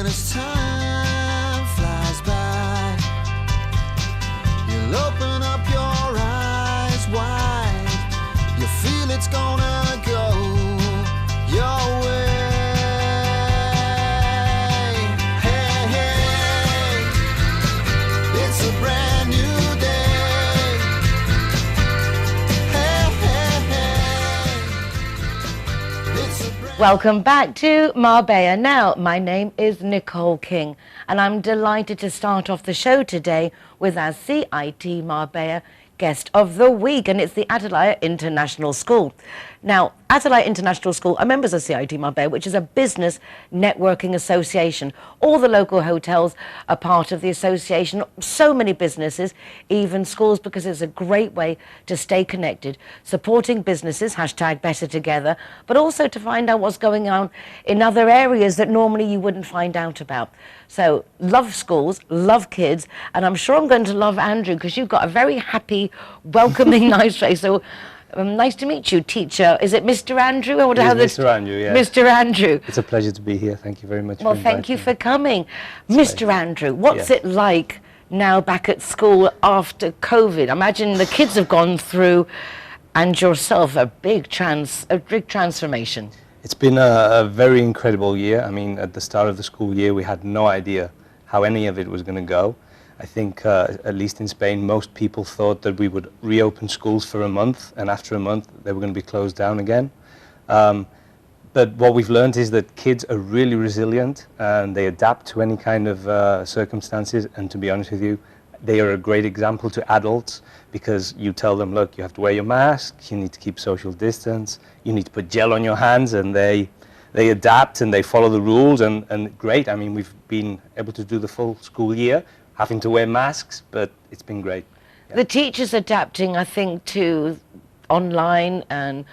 And as time flies by, you'll open up your eyes wide. You feel it's gonna go your way. Hey, hey, it's a brand new day. Hey, hey, hey, it's a brand. Welcome back to Marbella Now. My name is Nicole King, and I'm delighted to start off the show today with our CIT Marbella Guest of the Week, and it's the Atalaya International School. Now, Atalaya International School are members of CIT Marbella, which is a business networking association. All the local hotels are part of the association, so many businesses, even schools, because it's a great way to stay connected, supporting businesses, hashtag better together, but also to find out what's going on in other areas that normally you wouldn't find out about. So, love schools, love kids, and I'm sure I'm going to love Andrew, because you've got a very happy, welcoming, nice face. So, nice to meet you, teacher. Is it Mr. Andrew? Or Mr. Andrew, yeah. Mr. Andrew. It's a pleasure to be here. Thank you very much. Well, thank you for coming. Mr. Andrew, what's it like now back at school after COVID? Imagine the kids have gone through, and yourself, a big transformation. It's been a very incredible year. I mean, at the start of the school year, we had no idea how any of it was going to go. I think, at least in Spain, most people thought that we would reopen schools for a month, and after a month, they were going to be closed down again. But what we've learned is that kids are really resilient, and they adapt to any kind of circumstances, and to be honest with you, they are a great example to adults, because you tell them, look, you have to wear your mask, you need to keep social distance, you need to put gel on your hands, and they adapt and they follow the rules, and great. I mean, we've been able to do the full school year, having to wear masks, but it's been great. Yeah. The teachers adapting, I think, to online and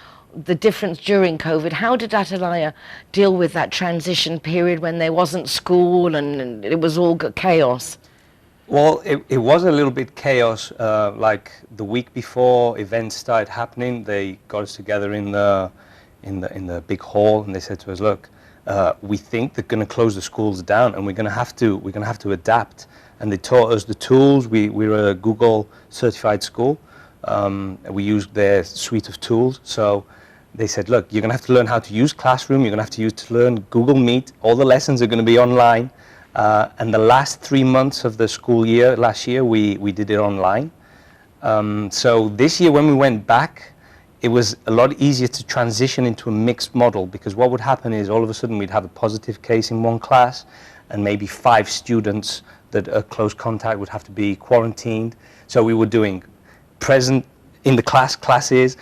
the difference during COVID. How did Atalaya deal with that transition period when there wasn't school and it was all chaos? Well, it was a little bit chaos. Like the week before events started happening, they got us together in the big hall, and they said to us, look, we think they're going to close the schools down, and we're going to have to adapt. And they taught us the tools. We're a Google certified school. We used their suite of tools. So they said, look, you're going to have to learn how to use Classroom. You're going to have to learn Google Meet. All the lessons are going to be online. And the last 3 months of the school year, last year, we did it online. So this year, when we went back, it was a lot easier to transition into a mixed model, because what would happen is all of a sudden we'd have a positive case in one class, and maybe 5 students that are close contact would have to be quarantined. So we were doing present in the classes,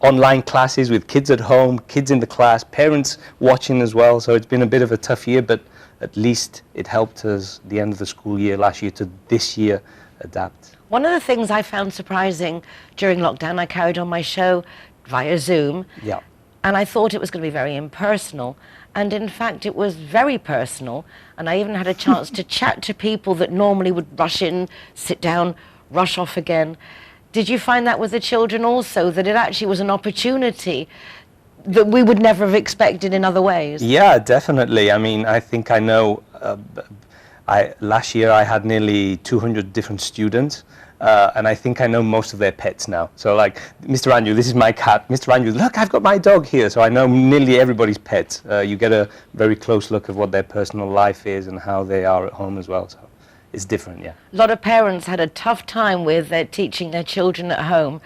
online classes with kids at home, kids in the class, parents watching as well. So it's been a bit of a tough year, but at least it helped us the end of the school year last year to this year adapt. One of the things I found surprising during lockdown, I carried on my show via Zoom. Yeah. And I thought it was going to be very impersonal. And in fact, it was very personal. And I even had a chance to chat to people that normally would rush in, sit down, rush off again. Did you find that with the children also, that it actually was an opportunity that we would never have expected in other ways? Yeah, definitely. I mean, I think I know, last year I had nearly 200 different students. And I think I know most of their pets now. So like, Mr. Andrew, this is my cat. Mr. Andrew, look, I've got my dog here. So I know nearly everybody's pets. You get a very close look of what their personal life is and how they are at home as well. So it's different, yeah. A lot of parents had a tough time with teaching their children at home.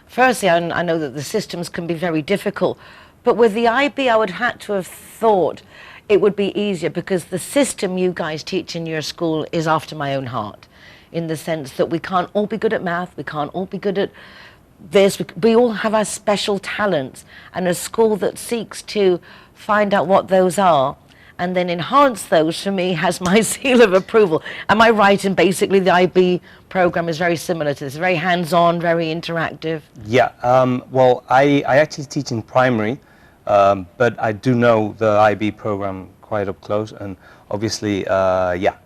Firstly, I know that the systems can be very difficult. But with the IB, I would have to have thought it would be easier, because the system you guys teach in your school is after my own heart, in the sense that we can't all be good at math, we can't all be good at this, we all have our special talents, and a school that seeks to find out what those are and then enhance those, for me, has my seal of approval. Am I right in basically the IB program is very similar to this, very hands-on, very interactive? Yeah, well, I actually teach in primary, but I do know the IB program quite up close, and obviously, yeah,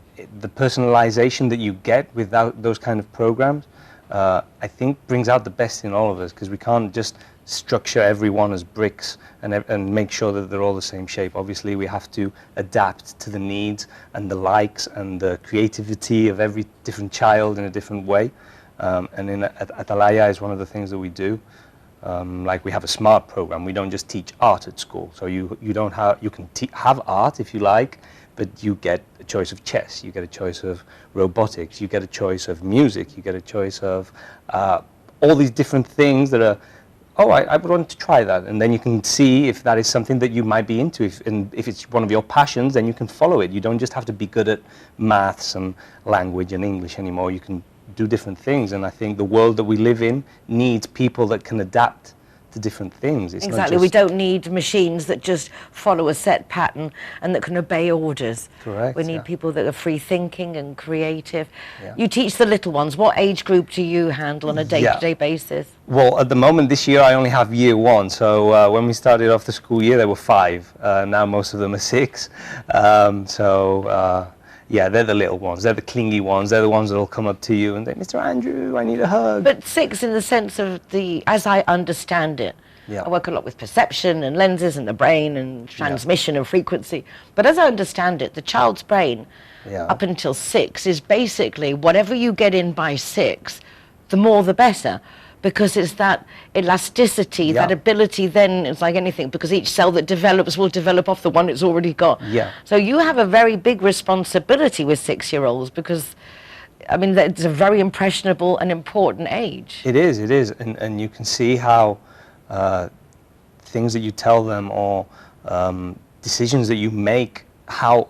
the personalization that you get without those kind of programs, I think brings out the best in all of us, because we can't just structure everyone as bricks and make sure that they're all the same shape. Obviously, we have to adapt to the needs and the likes and the creativity of every different child in a different way. And in Atalaya is one of the things that we do. Like we have a SMART program. We don't just teach art at school. So you don't have, you can have art if you like, but you get a choice of chess, you get a choice of robotics, you get a choice of music, you get a choice of all these different things that are, oh, I would want to try that. And then you can see if that is something that you might be into. If it's one of your passions, then you can follow it. You don't just have to be good at maths and language and English anymore. You can do different things. And I think the world that we live in needs people that can adapt to different things. It's exactly. We don't need machines that just follow a set pattern and that can obey orders. Correct. We need people that are free thinking and creative. Yeah. You teach the little ones. What age group do you handle on a day-to-day basis? Well, at the moment this year I only have year 1. So when we started off the school year there were 5. Now most of them are 6. Yeah, they're the little ones. They're the clingy ones. They're the ones that will come up to you and say, Mr. Andrew, I need a hug. But 6 in the sense of as I understand it. Yeah. I work a lot with perception and lenses and the brain and transmission and frequency. But as I understand it, the child's brain up until 6 is basically whatever you get in by 6, the more the better. Because it's that elasticity, that ability then, it's like anything, because each cell that develops will develop off the one it's already got. Yeah. So you have a very big responsibility with 6-year-olds because, I mean, it's a very impressionable and important age. It is. And you can see how things that you tell them or decisions that you make, how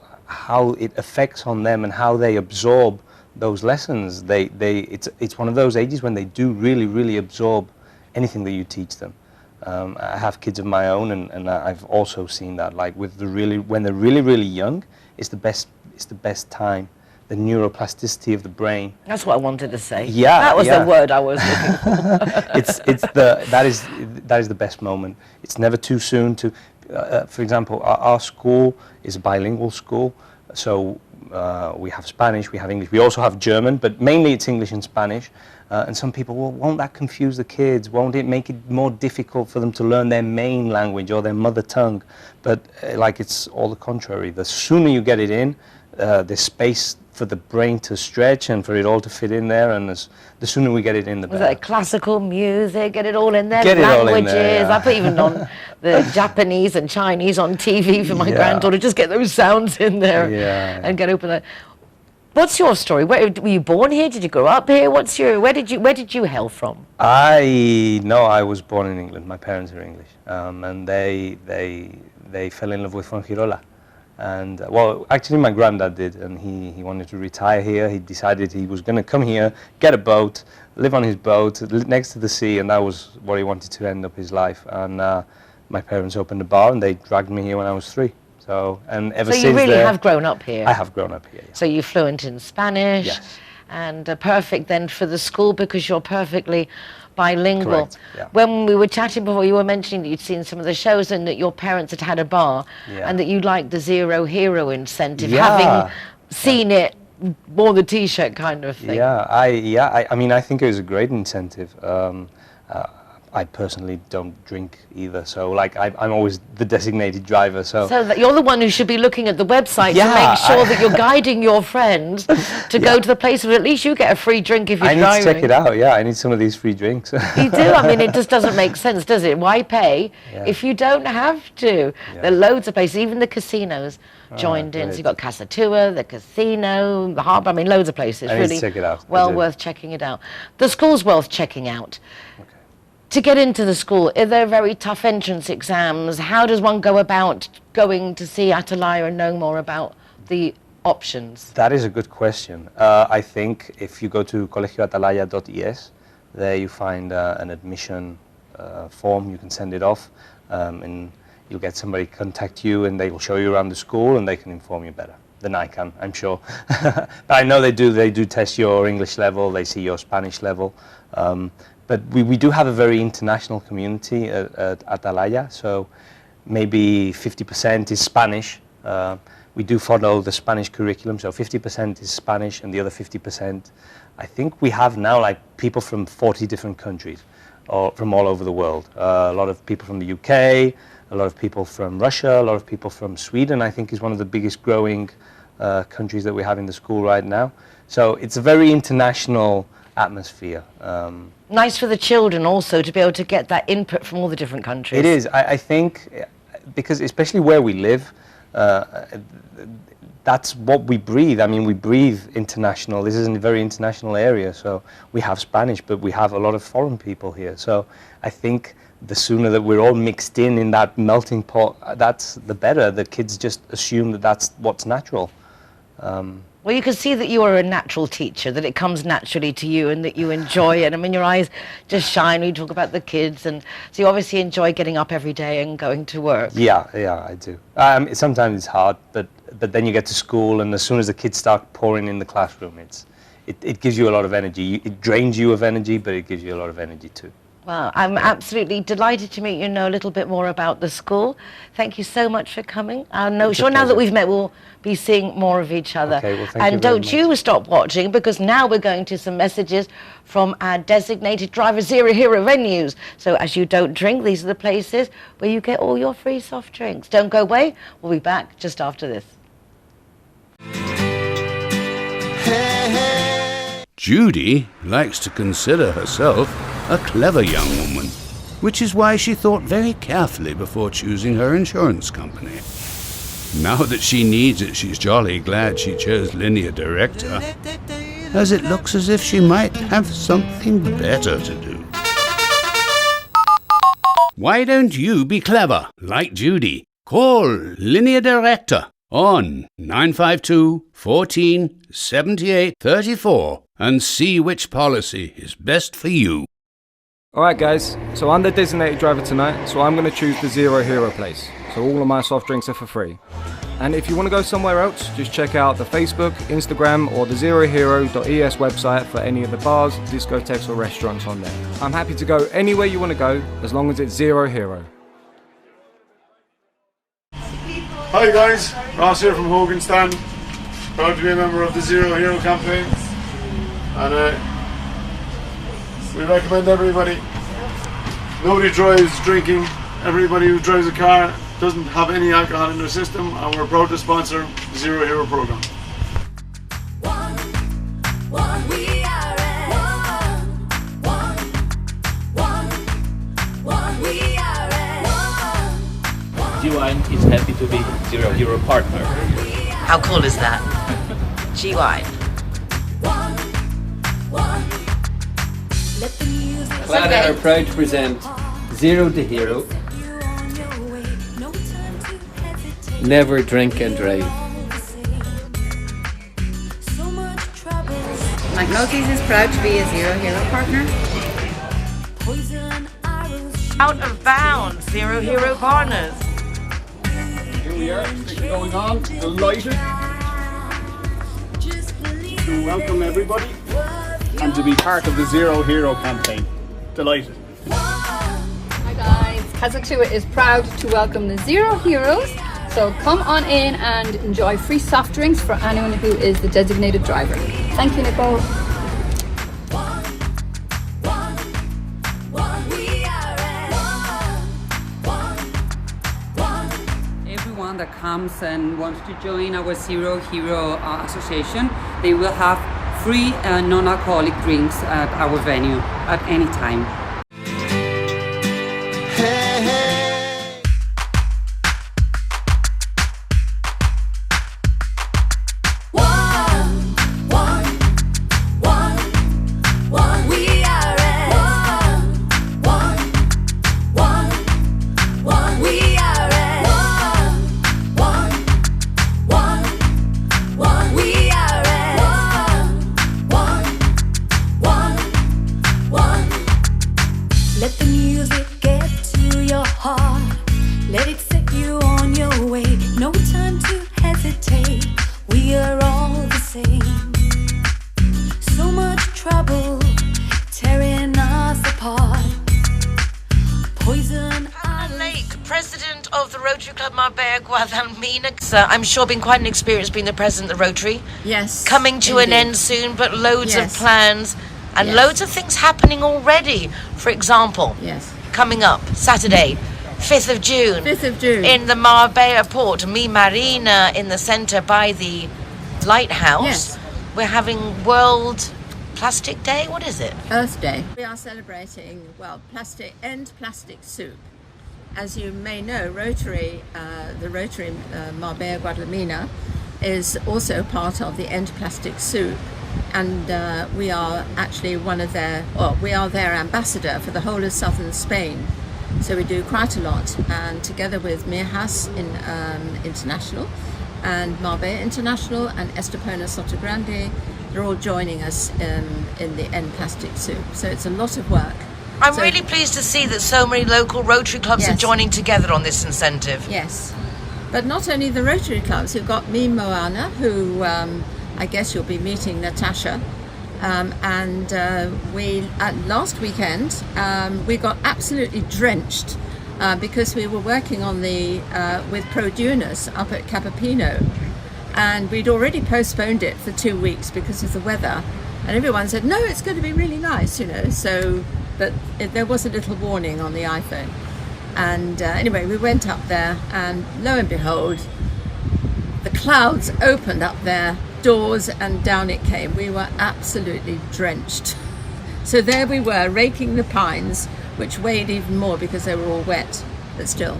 it affects on them and how they absorb those lessons. It's one of those ages when they do really absorb anything that you teach them. I have kids of my own, and I've also seen that. Like with when they're really young, it's the best time. The neuroplasticity of the brain. That's what I wanted to say. Yeah, that was the word I was looking for. That is the best moment. It's never too soon to. For example, our school is a bilingual school, so. We have Spanish, we have English, we also have German, but mainly it's English and Spanish. And some people, well, won't that confuse the kids? Won't it make it more difficult for them to learn their main language or their mother tongue? But like it's all the contrary. The sooner you get it in, there's space for the brain to stretch and for it all to fit in there, and the sooner we get it in, the better. Like classical music, get it all in there, get languages. It all in there, yeah. I put even on the Japanese and Chinese on TV for my granddaughter, just get those sounds in there and get open. What's your story? Were you born here? Did you grow up here? Where did you hail from? I was born in England. My parents are English, and they fell in love with Fuengirola. And well, actually my granddad did, and he wanted to retire here. He decided he was going to come here, get a boat, live on his boat next to the sea, and that was what he wanted to end up his life. And my parents opened a bar, and they dragged me here when I was 3. So, and ever since you really have grown up here? I have grown up here, yeah. So you're fluent in Spanish? Yes. And perfect then for the school because you're perfectly bilingual. Correct, yeah. When we were chatting before, you were mentioning that you'd seen some of the shows and that your parents had a bar and that you liked the Zero Hero incentive, having seen it, wore the T-shirt kind of thing. I mean, I think it was a great incentive. I personally don't drink either, so like I'm always the designated driver. So that you're the one who should be looking at the website to make sure that you're guiding your friends to go to the place where at least you get a free drink if you're driving. I need to check it out. Yeah, I need some of these free drinks. You do. I mean, it just doesn't make sense, does it? Why pay if you don't have to? There are loads of places, even the casinos joined in. So you've got Casa Tua, the casino, the harbour. I mean, loads of places. I need really to check it out. Well worth checking it out. The school's worth checking out. Okay. To get into the school, are there very tough entrance exams? How does one go about going to see Atalaya and know more about the options? That is a good question. I think if you go to colegioatalaya.es, there you find an admission form. You can send it off, and you'll get somebody contact you, and they will show you around the school, and they can inform you better than I can, I'm sure. But I know they do test your English level, they see your Spanish level. But we do have a very international community at Atalaya, so maybe 50% is Spanish. We do follow the Spanish curriculum, so 50% is Spanish and the other 50%, I think we have now like people from 40 different countries. from all over the world. A lot of people from the UK, a lot of people from Russia, a lot of people from Sweden, I think is one of the biggest growing countries that we have in the school right now. So it's a very international atmosphere. Nice for the children also to be able to get that input from all the different countries. It is. I think, because especially where we live, that's what we breathe. I mean, we breathe international. This is a very international area, so we have Spanish, but we have a lot of foreign people here. So I think the sooner that we're all mixed in that melting pot, that's the better. The kids just assume that that's what's natural. Well, you can see that you are a natural teacher, that it comes naturally to you and that you enjoy it. I mean, your eyes just shine when you talk about the kids, and so you obviously enjoy getting up every day and going to work. Yeah, I do. Sometimes it's hard, but then you get to school, and as soon as the kids start pouring in the classroom, it gives you a lot of energy. It drains you of energy, but it gives you a lot of energy too. Well, I'm absolutely delighted to meet you and know a little bit more about the school. Thank you so much for coming. I'm sure now that we've met, we'll be seeing more of each other. Okay, well, thank you and very don't you stop watching, because now we're going to some messages from our designated driver Zero Hero venues. So as you don't drink, these are the places where you get all your free soft drinks. Don't go away. We'll be back just after this. Judy likes to consider herself a clever young woman, which is why she thought very carefully before choosing her insurance company. Now that she needs it, she's jolly glad she chose Linear Director, as it looks as if she might have something better to do. Why don't you be clever, like Judy? Call Linear Director on 952 14 78 34 and see which policy is best for you. Alright guys, so I'm the designated driver tonight, so I'm going to choose the Zero Hero place. So all of my soft drinks are for free. And if you want to go somewhere else, just check out the Facebook, Instagram or the zerohero.es website for any of the bars, discotheques or restaurants on there. I'm happy to go anywhere you want to go, as long as it's Zero Hero. Hi guys, Ross here from Hogan Stand. Proud to be a member of the Zero Hero campaign. And we recommend everybody. Nobody drives drinking. Everybody who drives a car doesn't have any alcohol in their system, and we're proud to sponsor the Zero Hero program. GWine is happy to be Zero Hero partner. How cool is that? GWine. Clara are proud to present Zero the Hero. Never drink and drive. McNulty's is proud to be a Zero Hero partner. Out of bounds, Zero Hero partners. Here we are, things going on, delighted to welcome everybody and to be part of the Zero Hero campaign. Delighted. Hi guys, Kazakhstan is proud to welcome the Zero Heroes. So come on in and enjoy free soft drinks for anyone who is the designated driver. Thank you, Nicole. Everyone that comes and wants to join our Zero Hero Association, they will have free non-alcoholic drinks at our venue at any time. Let the music get to your heart. Let it set you on your way. No time to hesitate. We are all the same. So much trouble tearing us apart. Poison. Lake, president of the Rotary Club Marbella Guadalmina. I'm sure been quite an experience being the president of the Rotary. Yes. Coming to an end soon, but loads of plans. and Yes. loads of things happening already. For example, Yes. coming up Saturday, 5th of June, 5th of June. in the Marbella port, Mi Marina, in the centre by the lighthouse. Yes. We're having World Plastic Day. What is it? Earth Day. We are celebrating, well, end plastic soup. As you may know, the Rotary Marbella Guadalamina is also part of the End Plastic Soup, and we are actually we are their ambassador for the whole of southern Spain. So we do quite a lot, and together with Mirjas International and Marbella International and Estepona Sotogrande, they're all joining us in the End Plastic Soup. So it's a lot of work. I'm So- really pleased to see that so many local Rotary clubs are Yes. joining together on this incentive. Yes, but not only the Rotary clubs. We've got me, Moana, who I guess you'll be meeting Natasha, and last weekend we got absolutely drenched because we were working on with Produnas up at Capopino, and we'd already postponed it for 2 weeks because of the weather, and everyone said no, it's going to be really nice, so. But there was a little warning on the iPhone. And anyway, we went up there, and lo and behold, the clouds opened up their doors and down it came. We were absolutely drenched. So there we were, raking the pines, which weighed even more because they were all wet, but still.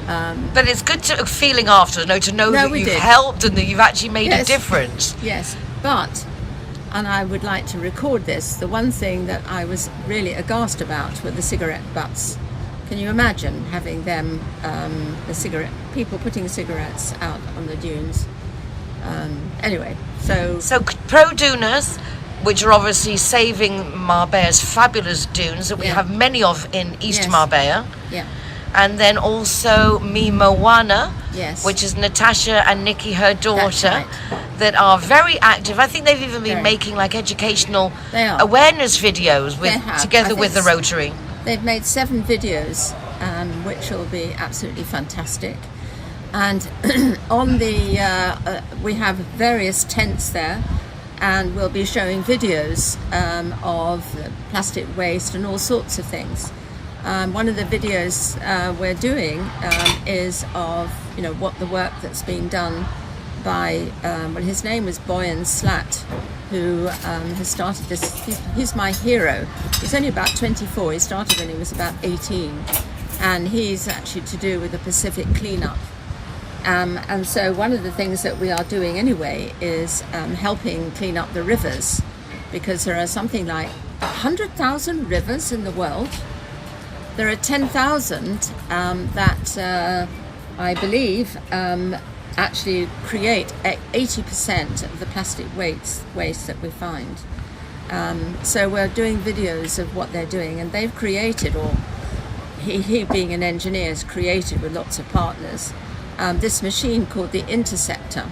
But it's good feeling after, to know that we you've did. helped and that you've actually made a Yes. difference. Yes, but, and I would like to record this, the one thing that I was really aghast about were the cigarette butts. Can you imagine having them, people putting cigarettes out on the dunes? Anyway, so Produnas, which are obviously saving Marbella's fabulous dunes that we Yeah. have many of in East Yes. Marbella. yeah, And then also Mi Moana, Yes. which is Natasha and Nikki, her daughter, right. that are very active. I think they've even been Very. making like educational They are. awareness videos They have. together I with the think Rotary. they've made 7 videos, which will be absolutely fantastic. And on we have various tents there, and we'll be showing videos of plastic waste and all sorts of things. One of the videos we're doing is of what the work that's being done by his name is Boyan Slat, who has started this. He's my hero. He's only about 24. He started when he was about 18, and he's actually to do with the Pacific cleanup. And so one of the things that we are doing anyway is helping clean up the rivers, because there are something like 100,000 rivers in the world. There are 10,000 that I believe actually create 80% of the plastic waste that we find. So we're doing videos of what they're doing, and they've created, or he being an engineer has created with lots of partners, this machine called the Interceptor,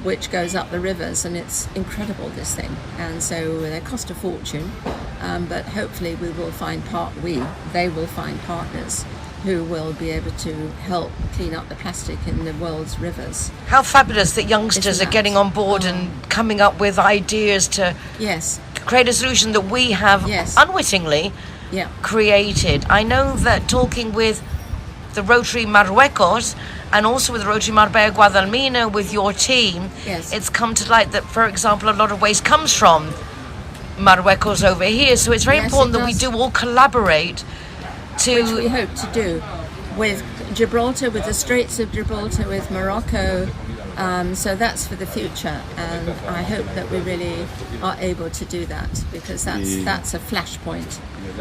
which goes up the rivers, and it's incredible, this thing. And so they cost a fortune, but hopefully they will find partners who will be able to help clean up the plastic in the world's rivers. How fabulous that youngsters Isn't are that? getting on board and coming up with ideas to Yes, create a solution that we have Yes. unwittingly yeah, created. I know that talking with the Rotary Marruecos and also with the Rotary Marbella Guadalmina with your team, Yes. it's come to light that, for example, a lot of waste comes from Marruecos over here. So it's very Yes, important it that we does. do all collaborate which we to. hope to do with Gibraltar, with the Straits of Gibraltar, with Morocco. So that's for the future, and I hope that we really are able to do that, because that's a flashpoint.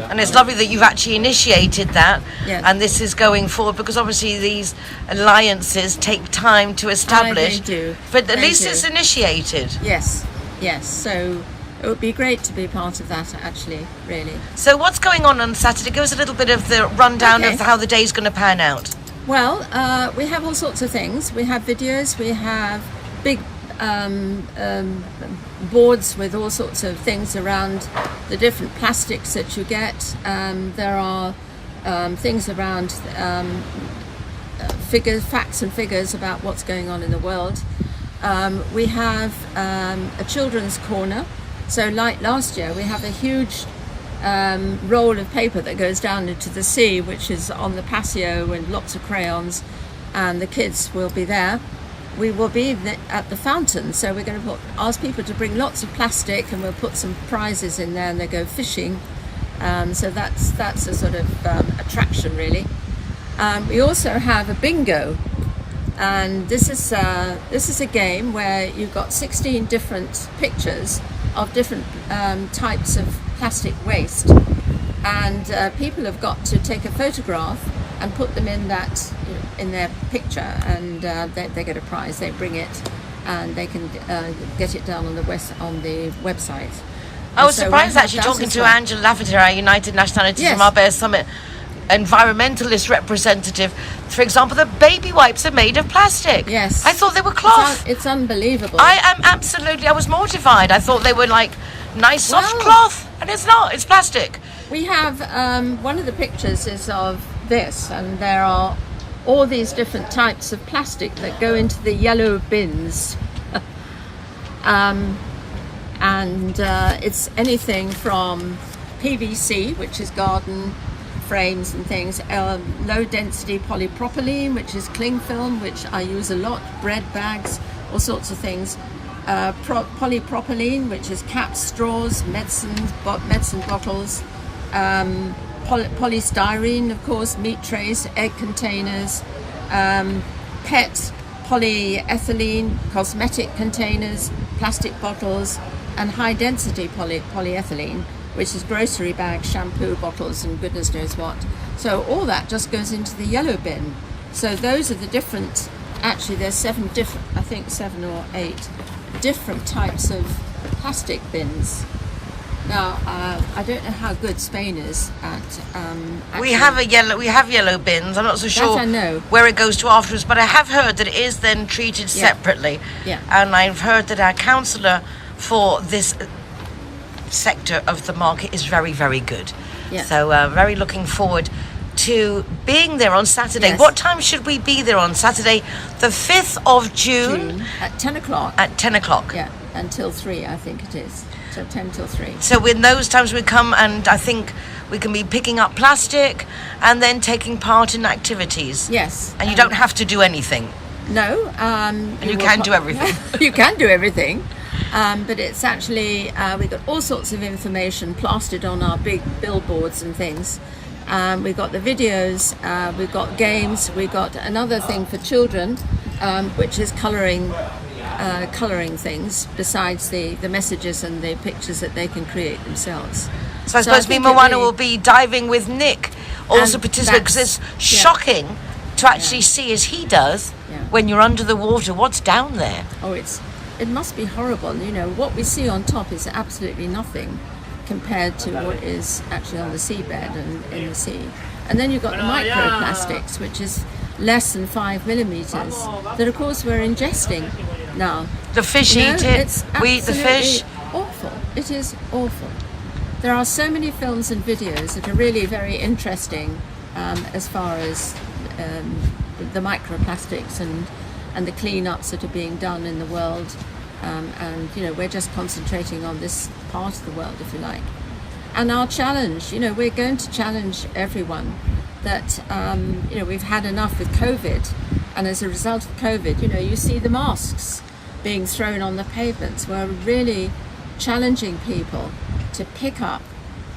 And it's lovely that you've actually initiated that, Yes. and this is going forward, because obviously these alliances take time to establish. They do. But at They least do. it's initiated. Yes. So it would be great to be part of that, actually, really. So what's going on Saturday? Give us a little bit of the rundown Okay. of how the day's going to pan out. Well, we have all sorts of things. We have videos, we have big boards with all sorts of things around the different plastics that you get. There are things around facts and figures about what's going on in the world. We have a children's corner, So like last year, we have a huge roll of paper that goes down into the sea, which is on the patio, and lots of crayons, and the kids will be there. We will be at the fountain, so we're going to ask people to bring lots of plastic, and we'll put some prizes in there, and they go fishing. So that's a sort of attraction, really. We also have a bingo, and this is a game where you've got 16 different pictures of different types of plastic waste, and people have got to take a photograph and put them in their picture, and they get a prize. They bring it, and they can get it down on the website. I was surprised actually talking to Angela Lafferty, our United Nationalities and Marbella Summit environmentalist representative. For example, the baby wipes are made of plastic. Yes. I thought they were cloth. It's unbelievable. I was mortified. I thought they were like nice soft cloth, and it's not. It's plastic. We have one of the pictures is of this, and there are all these different types of plastic that go into the yellow bins. And it's anything from PVC, which is garden frames and things, low density polypropylene, which is cling film, which I use a lot, bread bags, all sorts of things, polypropylene, which is caps, straws, medicine bottles, polystyrene, of course, meat trays, egg containers, PET, polyethylene, cosmetic containers, plastic bottles, and high density polyethylene, which is grocery bags, shampoo bottles, and goodness knows what. So all that just goes into the yellow bin. So those are the different, actually there's 7 or 8 different types of plastic bins. Now, I don't know how good Spain is at. We have yellow bins. I'm not so sure I know. where it goes to afterwards, but I have heard that it is then treated separately. Yeah. And I've heard that our councillor for this sector of the market is very, very good. Yeah. So very looking forward to being there on Saturday. Yes. What time should we be there on Saturday, the 5th of June? At 10 o'clock. At 10 o'clock. Yeah, until 3, I think it is. So 10 till 3. So in those times we come, and I think we can be picking up plastic and then taking part in activities. Yes. And you don't have to do anything. No. And you can do everything. You can do everything. But it's actually, we've got all sorts of information plastered on our big billboards and things. We've got the videos, we've got games, we've got another thing for children, which is colouring things besides the messages and the pictures that they can create themselves. So I suppose me and Moana will be diving with Nick, also participate, because it's shocking to actually see, as he does, when you're under the water, what's down there. Oh, it must be horrible. You know, what we see on top is absolutely nothing compared to what is actually on the seabed and in the sea. And then you've got the microplastics, which is less than 5 millimeters, that of course we're ingesting now. The fish eat it, we eat the fish. Awful. It is awful. There are so many films and videos that are really very interesting as far as the microplastics and the cleanups that are being done in the world. And you know, we're just concentrating on this part of the world, if you like. And our challenge, you know, we're going to challenge everyone that you know, we've had enough with COVID, and as a result of COVID, you know, you see the masks being thrown on the pavements. We're really challenging people to pick up,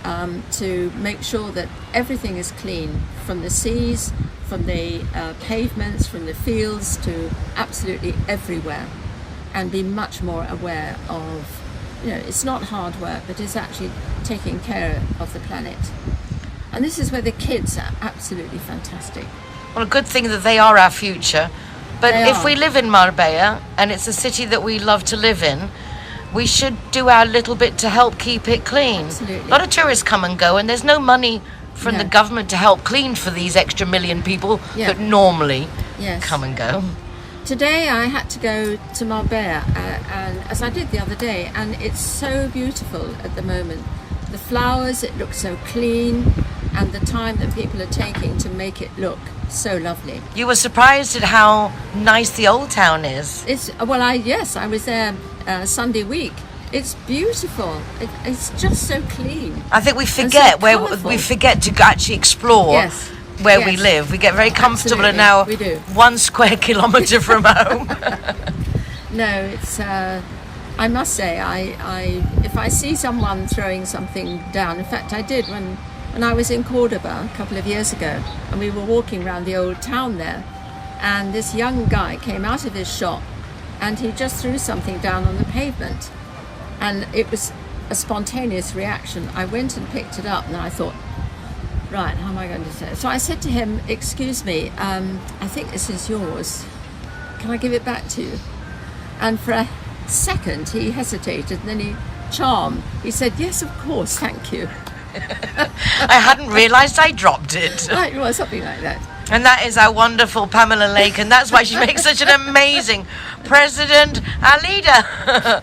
to make sure that everything is clean, from the seas, from the pavements, from the fields, to absolutely everywhere, and be much more aware of, you know, it's not hard work, but it's actually taking care of the planet. And this is where the kids are absolutely fantastic. Well, a good thing that they are our future. But if we live in Marbella, and it's a city that we love to live in, we should do our little bit to help keep it clean. Absolutely. A lot of tourists come and go, and there's no money from the government to help clean for these extra million people that normally come and go. Today I had to go to Marbella, and as I did the other day, and it's so beautiful at the moment. The flowers, it looks so clean, and the time that people are taking to make it look so lovely. You were surprised at how nice the old town is. It's I was there Sunday week, It's beautiful. It's just so clean. I think we And so forget colourful. we forget to actually explore Yes. where we Yes. live. We get very comfortable and Absolutely, now we do. 1 square kilometre from home. No, it's. I must say, if I see someone throwing something down, in fact, I did when I was in Cordoba a couple of years ago, and we were walking around the old town there, and this young guy came out of his shop, and he just threw something down on the pavement, and it was a spontaneous reaction. I went and picked it up, and I thought, right, how am I going to say it? So I said to him, excuse me, I think this is yours. Can I give it back to you? And for a second he hesitated, and then he said, yes, of course, thank you. I hadn't realised I dropped it. Right, well, something like that. And that is our wonderful Pamela Lake, and that's why she makes such an amazing president and leader.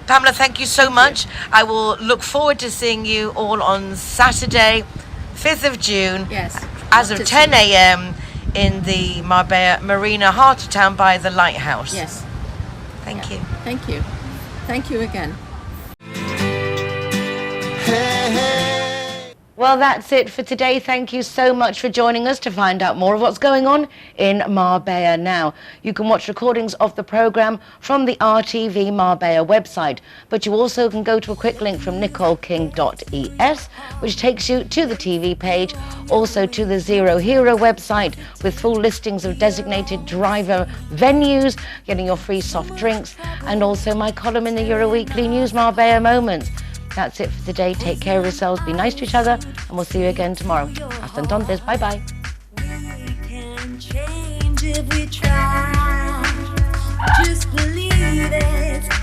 Pamela, thank you so much. I will look forward to seeing you all on Saturday, 5th of June, Yes, as love of to 10 see you. a.m. in the Marbella Marina, heart of town by the lighthouse. Yes. Thank you. Thank you. Thank you again. Well, that's it for today. Thank you so much for joining us to find out more of what's going on in Marbella Now. You can watch recordings of the programme from the RTV Marbella website, but you also can go to a quick link from nicoleking.es, which takes you to the TV page, also to the Zero Hero website with full listings of designated driver venues, getting your free soft drinks, and also my column in the Euro Weekly News, Marbella Moments. That's it for today. Take care of yourselves, be nice to each other, and we'll see you again tomorrow. Hasta entonces, bye bye. We can change if we try. Just believe it.